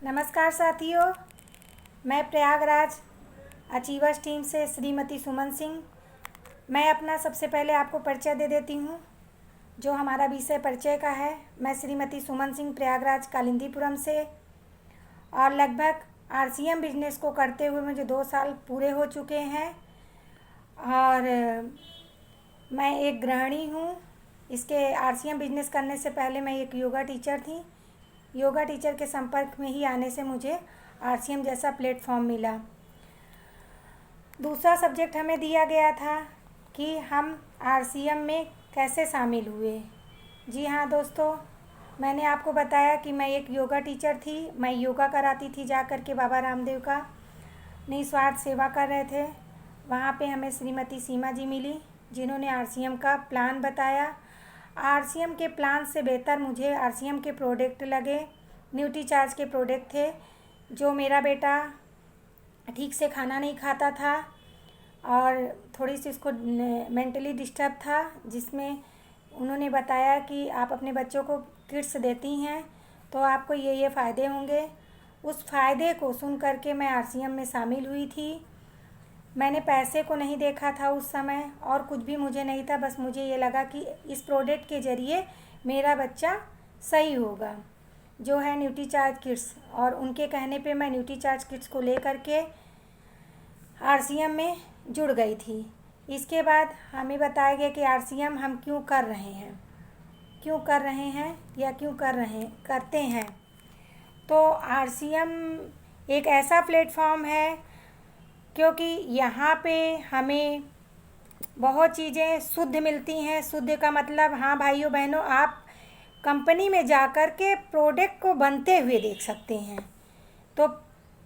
नमस्कार साथियों, मैं प्रयागराज अचीवर्स टीम से श्रीमती सुमन सिंह। मैं अपना सबसे पहले आपको परिचय दे देती हूँ, जो हमारा विषय परिचय का है। मैं श्रीमती सुमन सिंह प्रयागराज कालिंदीपुरम से, और लगभग आरसीएम बिजनेस को करते हुए मुझे 2 साल पूरे हो चुके हैं। और मैं एक गृहिणी हूँ। इसके आरसीएम बिजनेस करने से पहले मैं एक योगा टीचर थी। योगा टीचर के संपर्क में ही आने से मुझे आरसीएम जैसा प्लेटफॉर्म मिला। दूसरा सब्जेक्ट हमें दिया गया था कि हम आरसीएम में कैसे शामिल हुए। जी हाँ दोस्तों, मैंने आपको बताया कि मैं एक योगा टीचर थी। मैं योगा कराती थी जा कर के बाबा रामदेव का, निस्वार्थ सेवा कर रहे थे। वहाँ पे हमें श्रीमती सीमा जी मिली, जिन्होंने आरसीएम का प्लान बताया। आरसीएम के प्लान से बेहतर मुझे आरसीएम के प्रोडक्ट लगे। न्यूट्रीचार्ज के प्रोडक्ट थे। जो मेरा बेटा ठीक से खाना नहीं खाता था और थोड़ी सी उसको मेंटली डिस्टर्ब था, जिसमें उन्होंने बताया कि आप अपने बच्चों को किट्स देती हैं तो आपको ये फ़ायदे होंगे। उस फ़ायदे को सुन करके मैं आरसीएम में शामिल हुई थी। मैंने पैसे को नहीं देखा था उस समय, और कुछ भी मुझे नहीं था। बस मुझे ये लगा कि इस प्रोडक्ट के ज़रिए मेरा बच्चा सही होगा, जो है न्यूट्रीचार्ज किट्स। और उनके कहने पे मैं न्यूट्रीचार्ज किट्स को लेकर के आरसीएम में जुड़ गई थी। इसके बाद हमें बताया गया कि आरसीएम हम क्यों कर रहे हैं या क्यों करते हैं। तो आरसीएम एक ऐसा प्लेटफॉर्म है क्योंकि यहाँ पे हमें बहुत चीज़ें शुद्ध मिलती हैं। शुद्ध का मतलब, हाँ भाइयों बहनों, आप कंपनी में जाकर के प्रोडक्ट को बनते हुए देख सकते हैं। तो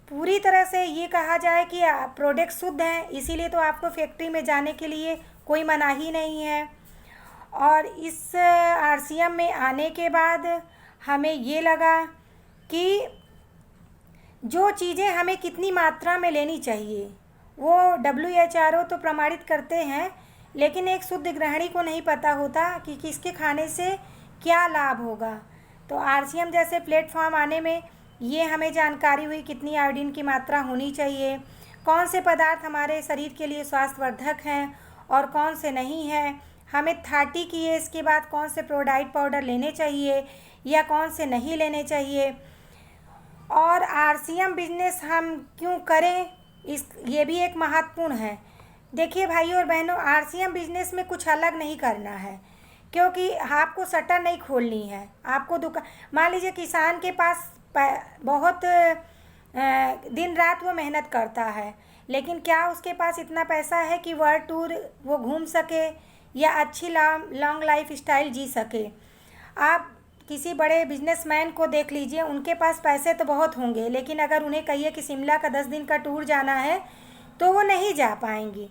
पूरी तरह से ये कहा जाए कि प्रोडक्ट शुद्ध हैं, इसीलिए तो आपको फैक्ट्री में जाने के लिए कोई मनाही नहीं है। और इस आरसीएम में आने के बाद हमें ये लगा कि जो चीज़ें हमें कितनी मात्रा में लेनी चाहिए, वो WHO तो प्रमाणित करते हैं, लेकिन एक शुद्ध गृहिणी को नहीं पता होता कि किसके खाने से क्या लाभ होगा। तो आरसीएम जैसे प्लेटफॉर्म आने में ये हमें जानकारी हुई कितनी आयोडीन की मात्रा होनी चाहिए, कौन से पदार्थ हमारे शरीर के लिए स्वास्थ्यवर्धक हैं और कौन से नहीं हैं। हमें 30 की एज के बाद कौन से प्रोडाइट पाउडर लेने चाहिए या कौन से नहीं लेने चाहिए, और आरसीएम बिजनेस हम क्यों करें, ये भी एक महत्वपूर्ण है। देखिए भाइयों और बहनों, आरसीएम बिजनेस में कुछ अलग नहीं करना है, क्योंकि आपको शटर नहीं खोलनी है। आपको दुकान, मान लीजिए किसान के पास बहुत दिन रात वो मेहनत करता है, लेकिन क्या उसके पास इतना पैसा है कि वर्ल्ड टूर वो घूम सके या अच्छी लॉन्ग लाइफ स्टाइल जी सके। आप किसी बड़े बिजनेसमैन को देख लीजिए, उनके पास पैसे तो बहुत होंगे, लेकिन अगर उन्हें कहिए कि शिमला का 10 दिन का टूर जाना है तो वो नहीं जा पाएंगे,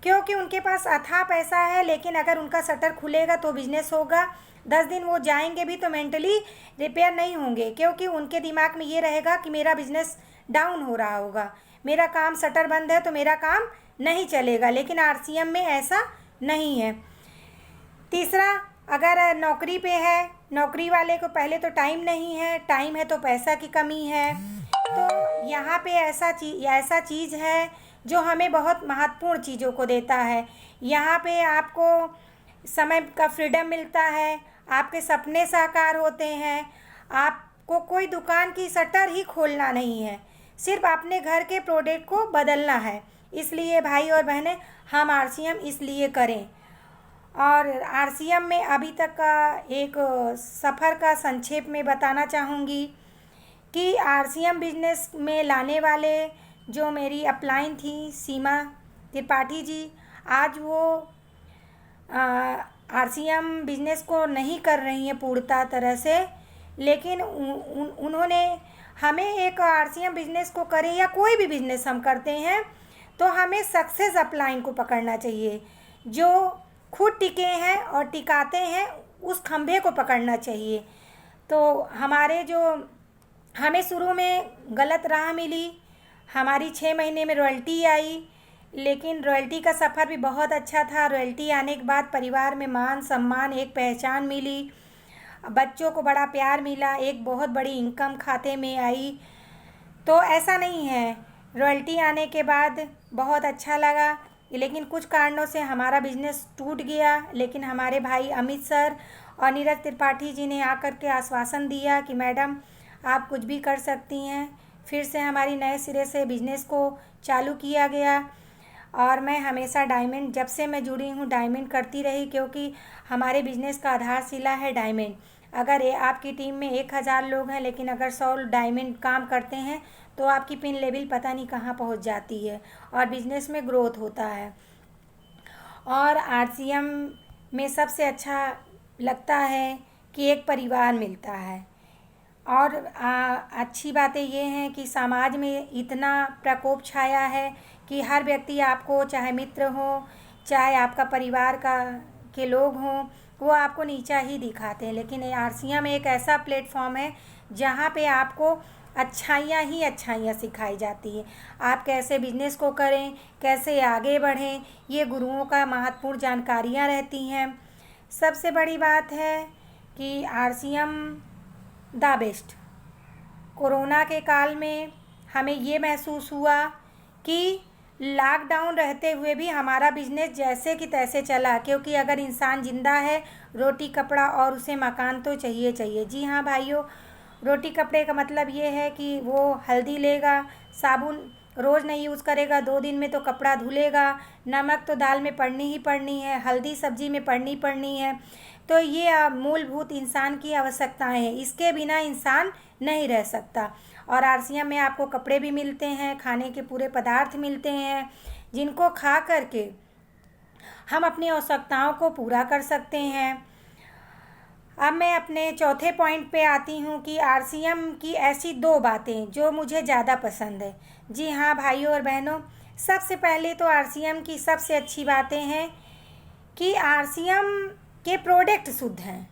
क्योंकि उनके पास अथाह पैसा है। लेकिन अगर उनका शटर खुलेगा तो बिजनेस होगा। 10 दिन वो जाएंगे भी तो मेंटली रिपेयर नहीं होंगे, क्योंकि उनके दिमाग में ये रहेगा कि मेरा बिजनेस डाउन हो रहा होगा, मेरा काम, शटर बंद है तो मेरा काम नहीं चलेगा। लेकिन आरसीएम में ऐसा नहीं है। तीसरा, अगर नौकरी पे है, नौकरी वाले को पहले तो टाइम नहीं है, टाइम है तो पैसा की कमी है। तो यहाँ पे ऐसा चीज़ है जो हमें बहुत महत्वपूर्ण चीज़ों को देता है। यहाँ पे आपको समय का फ्रीडम मिलता है, आपके सपने साकार होते हैं। आपको कोई दुकान की शटर ही खोलना नहीं है, सिर्फ अपने घर के प्रोडक्ट को बदलना है। इसलिए भाई और बहनें, हम आरसीएम इसलिए करें। और आरसीएम में अभी तक का एक सफ़र का संक्षेप में बताना चाहूँगी कि आरसीएम बिजनेस में लाने वाले जो मेरी अपलाइन थी सीमा त्रिपाठी जी, आज वो आरसीएम बिजनेस को नहीं कर रही हैं पूर्णतः तरह से, लेकिन उन्होंने हमें एक आरसीएम बिजनेस को करें या कोई भी बिजनेस हम करते हैं तो हमें सक्सेस अपलाइन को पकड़ना चाहिए। जो खुद टिके हैं और टिकाते हैं, उस खंभे को पकड़ना चाहिए। तो हमें शुरू में गलत राह मिली। हमारी 6 महीने में रॉयल्टी आई, लेकिन रॉयल्टी का सफ़र भी बहुत अच्छा था। रॉयल्टी आने के बाद परिवार में मान सम्मान, एक पहचान मिली, बच्चों को बड़ा प्यार मिला, एक बहुत बड़ी इनकम खाते में आई। तो ऐसा नहीं है, रॉयल्टी आने के बाद बहुत अच्छा लगा, लेकिन कुछ कारणों से हमारा बिजनेस टूट गया। लेकिन हमारे भाई अमित सर और नीरज त्रिपाठी जी ने आकर के आश्वासन दिया कि मैडम आप कुछ भी कर सकती हैं। फिर से हमारी नए सिरे से बिजनेस को चालू किया गया और मैं हमेशा डायमंड, जब से मैं जुड़ी हूँ डायमंड करती रही, क्योंकि हमारे बिजनेस का आधारशिला है डायमंड। अगर आपकी टीम में 1000 लोग हैं, लेकिन अगर 100 डायमंड काम करते हैं तो आपकी पिन लेवल पता नहीं कहाँ पहुँच जाती है और बिजनेस में ग्रोथ होता है। और आरसीएम में सबसे अच्छा लगता है कि एक परिवार मिलता है। और अच्छी बातें ये हैं कि समाज में इतना प्रकोप छाया है कि हर व्यक्ति आपको, चाहे मित्र हो, चाहे आपका परिवार के लोग हों, वो आपको नीचा ही दिखाते हैं। लेकिन आरसीएम एक ऐसा प्लेटफॉर्म है जहाँ पे आपको अच्छाइयाँ ही अच्छाइयाँ सिखाई जाती हैं। आप कैसे बिजनेस को करें, कैसे आगे बढ़ें, ये गुरुओं का महत्वपूर्ण जानकारियाँ रहती हैं। सबसे बड़ी बात है कि आरसीएम द बेस्ट। कोरोना के काल में हमें ये महसूस हुआ कि लॉकडाउन रहते हुए भी हमारा बिजनेस जैसे कि तैसे चला, क्योंकि अगर इंसान ज़िंदा है, रोटी कपड़ा और उसे मकान तो चाहिए चाहिए। जी हाँ भाइयों, रोटी कपड़े का मतलब ये है कि वो हल्दी लेगा, साबुन रोज़ नहीं यूज़ करेगा, 2 दिन में तो कपड़ा धुलेगा, नमक तो दाल में पड़नी ही पड़नी है, हल्दी सब्जी में पड़नी है। तो ये मूलभूत इंसान की आवश्यकताएं हैं, इसके बिना इंसान नहीं रह सकता। और आरसीएम में आपको कपड़े भी मिलते हैं, खाने के पूरे पदार्थ मिलते हैं, जिनको खा करके हम अपनी आवश्यकताओं को पूरा कर सकते हैं। अब मैं अपने चौथे पॉइंट पे आती हूँ कि आरसीएम की ऐसी 2 बातें जो मुझे ज़्यादा पसंद है। जी हाँ भाइयों और बहनों, सबसे पहले तो आरसीएम की सबसे अच्छी बातें हैं कि आरसीएम के प्रोडक्ट शुद्ध हैं।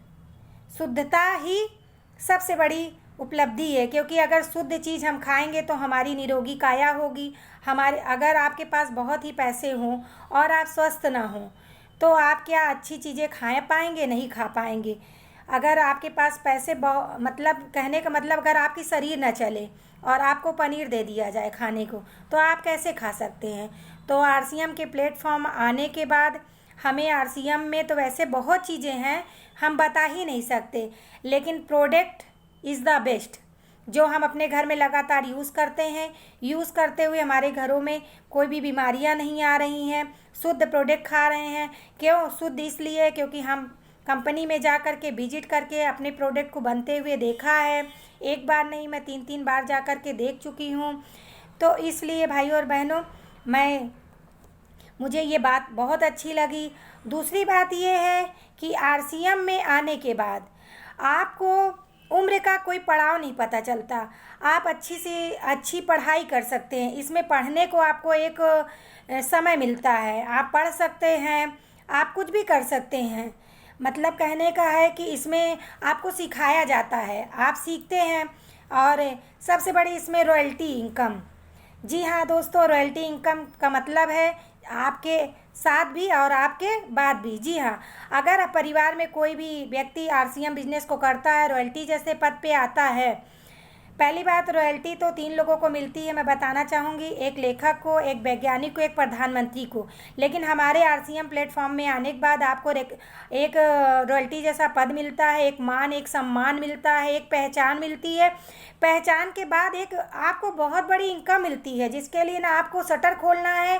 शुद्धता ही सबसे बड़ी उपलब्धि है, क्योंकि अगर शुद्ध चीज़ हम खाएंगे तो हमारी निरोगी काया होगी। अगर आपके पास बहुत ही पैसे हों और आप स्वस्थ ना हों तो आप क्या अच्छी चीज़ें खा पाएंगे? नहीं खा पाएंगे। अगर आपके पास पैसे मतलब कहने का मतलब अगर आपकी शरीर न चले और आपको पनीर दे दिया जाए खाने को, तो आप कैसे खा सकते हैं? तो आरसीएम के प्लेटफॉर्म आने के बाद हमें आरसीएम में तो वैसे बहुत चीज़ें हैं, हम बता ही नहीं सकते, लेकिन प्रोडक्ट इज़ द बेस्ट, जो हम अपने घर में लगातार यूज़ करते हैं। यूज़ करते हुए हमारे घरों में कोई भी बीमारियां नहीं आ रही हैं, शुद्ध प्रोडक्ट खा रहे हैं। क्यों शुद्ध? इसलिए क्योंकि हम कंपनी में जा कर के विजिट करके अपने प्रोडक्ट को बनते हुए देखा है। एक बार नहीं, मैं 3 बार जा कर के देख चुकी हूँ। तो इसलिए भाइयों और बहनों, मुझे ये बात बहुत अच्छी लगी। दूसरी बात ये है कि आरसीएम में आने के बाद आपको उम्र का कोई पड़ाव नहीं पता चलता। आप अच्छी से अच्छी पढ़ाई कर सकते हैं। इसमें पढ़ने को आपको एक समय मिलता है, आप पढ़ सकते हैं, आप कुछ भी कर सकते हैं। मतलब कहने का है कि इसमें आपको सिखाया जाता है, आप सीखते हैं। और सबसे बड़ी इसमें रॉयल्टी इनकम। जी हाँ दोस्तों, रॉयल्टी इनकम का मतलब है आपके साथ भी और आपके बाद भी। जी हाँ, अगर परिवार में कोई भी व्यक्ति आरसीएम बिजनेस को करता है, रॉयल्टी जैसे पद पे आता है, पहली बात रॉयल्टी तो 3 लोगों को मिलती है, मैं बताना चाहूँगी, एक लेखक को, एक वैज्ञानिक को, एक प्रधानमंत्री को। लेकिन हमारे आरसीएम प्लेटफॉर्म में आने के बाद आपको एक रॉयल्टी जैसा पद मिलता है, एक मान, एक सम्मान मिलता है, एक पहचान मिलती है। पहचान के बाद एक आपको बहुत बड़ी इनकम मिलती है, जिसके लिए ना आपको शटर खोलना है,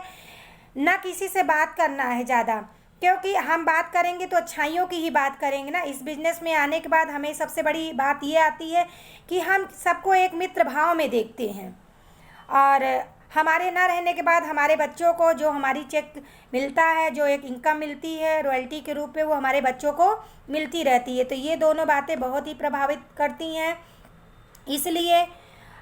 ना किसी से बात करना है ज़्यादा, क्योंकि हम बात करेंगे तो अच्छाइयों की ही बात करेंगे ना। इस बिज़नेस में आने के बाद हमें सबसे बड़ी बात ये आती है कि हम सबको एक मित्र भाव में देखते हैं। और हमारे ना रहने के बाद हमारे बच्चों को जो हमारी चेक मिलता है, जो एक इनकम मिलती है रॉयल्टी के रूप में, वो हमारे बच्चों को मिलती रहती है। तो ये दोनों बातें बहुत ही प्रभावित करती हैं। इसलिए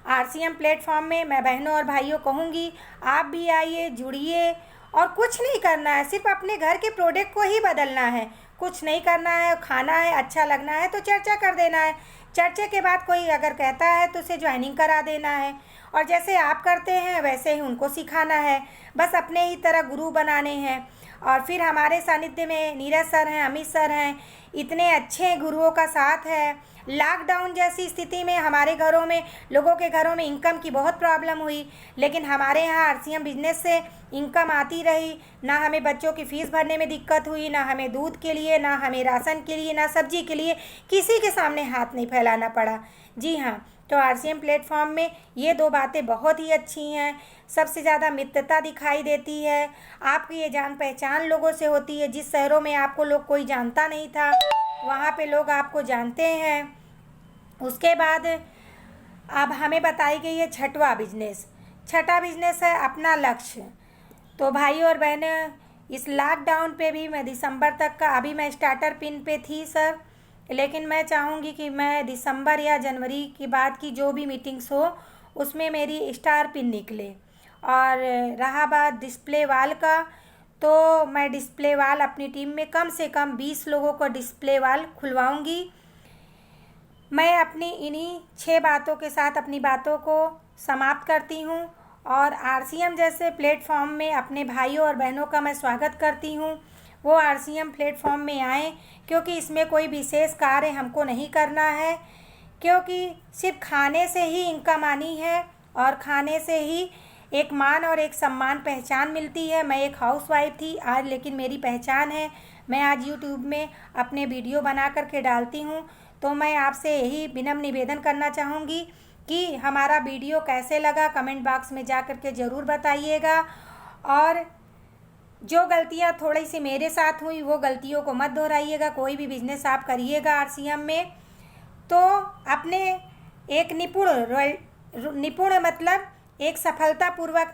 आरसीएम प्लेटफॉर्म में मैं बहनों और भाइयों कहूँगी, आप भी आइए, जुड़िए। और कुछ नहीं करना है, सिर्फ अपने घर के प्रोडक्ट को ही बदलना है, कुछ नहीं करना है। खाना है, अच्छा लगना है तो चर्चा कर देना है, चर्चा के बाद कोई अगर कहता है तो उसे ज्वाइनिंग करा देना है। और जैसे आप करते हैं वैसे ही उनको सिखाना है, बस अपने ही तरह गुरु बनाने हैं। और फिर हमारे सानिध्य में नीरज सर हैं, अमित सर हैं, इतने अच्छे गुरुओं का साथ है। लॉकडाउन जैसी स्थिति में हमारे घरों में, लोगों के घरों में इनकम की बहुत प्रॉब्लम हुई, लेकिन हमारे यहाँ आरसीएम बिजनेस से इनकम आती रही। ना हमें बच्चों की फ़ीस भरने में दिक्कत हुई, ना हमें दूध के लिए, ना हमें राशन के लिए, ना सब्जी के लिए किसी के सामने हाथ नहीं फैलाना पड़ा। जी हाँ, तो आरसीएम प्लेटफॉर्म में ये 2 बातें बहुत ही अच्छी हैं। सबसे ज़्यादा मित्रता दिखाई देती है, आपकी ये जान पहचान लोगों से होती है। जिस शहरों में आपको लोग कोई जानता नहीं था, वहाँ पे लोग आपको जानते हैं। उसके बाद अब हमें बताई गई है छठवां बिजनेस। छठा बिजनेस है अपना लक्ष्य। तो भाई और बहनें, इस लॉकडाउन पे भी मैं दिसंबर तक का, अभी मैं स्टार्टर पिन पे थी सर, लेकिन मैं चाहूँगी कि मैं दिसंबर या जनवरी के बाद की जो भी मीटिंग्स हो उसमें मेरी स्टार पिन निकले। और रहा बात डिस्प्ले वाल का, तो मैं डिस्प्ले वाल अपनी टीम में कम से कम 20 लोगों को डिस्प्ले वाल खुलवाऊँगी। मैं अपनी इन्हीं 6 बातों के साथ अपनी बातों को समाप्त करती हूँ और आरसीएम जैसे प्लेटफॉर्म में अपने भाइयों और बहनों का मैं स्वागत करती हूँ। वो आरसीएम प्लेटफॉर्म में आएँ, क्योंकि इसमें कोई विशेष कार्य हमको नहीं करना है, क्योंकि सिर्फ खाने से ही इनकम आनी है और खाने से ही एक मान और एक सम्मान, पहचान मिलती है। मैं एक हाउसवाइफ थी आज, लेकिन मेरी पहचान है। मैं आज यूट्यूब में अपने वीडियो बना करके डालती हूँ। तो मैं आपसे यही विनम्र निवेदन करना चाहूँगी कि हमारा वीडियो कैसे लगा कमेंट बॉक्स में जा कर के ज़रूर बताइएगा। और जो गलतियाँ थोड़ी सी मेरे साथ हुई वो गलतियों को मत दोहराइएगा। कोई भी बिजनेस आप करिएगा आरसीएम में तो अपने एक निपुण मतलब एक सफलतापूर्वक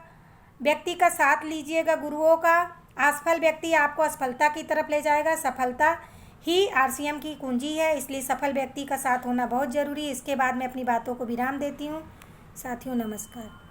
व्यक्ति का साथ लीजिएगा, गुरुओं का। असफल व्यक्ति आपको असफलता की तरफ ले जाएगा। सफलता ही आरसीएम की कुंजी है, इसलिए सफल व्यक्ति का साथ होना बहुत ज़रूरी है। इसके बाद मैं अपनी बातों को विराम देती हूँ। साथियों नमस्कार।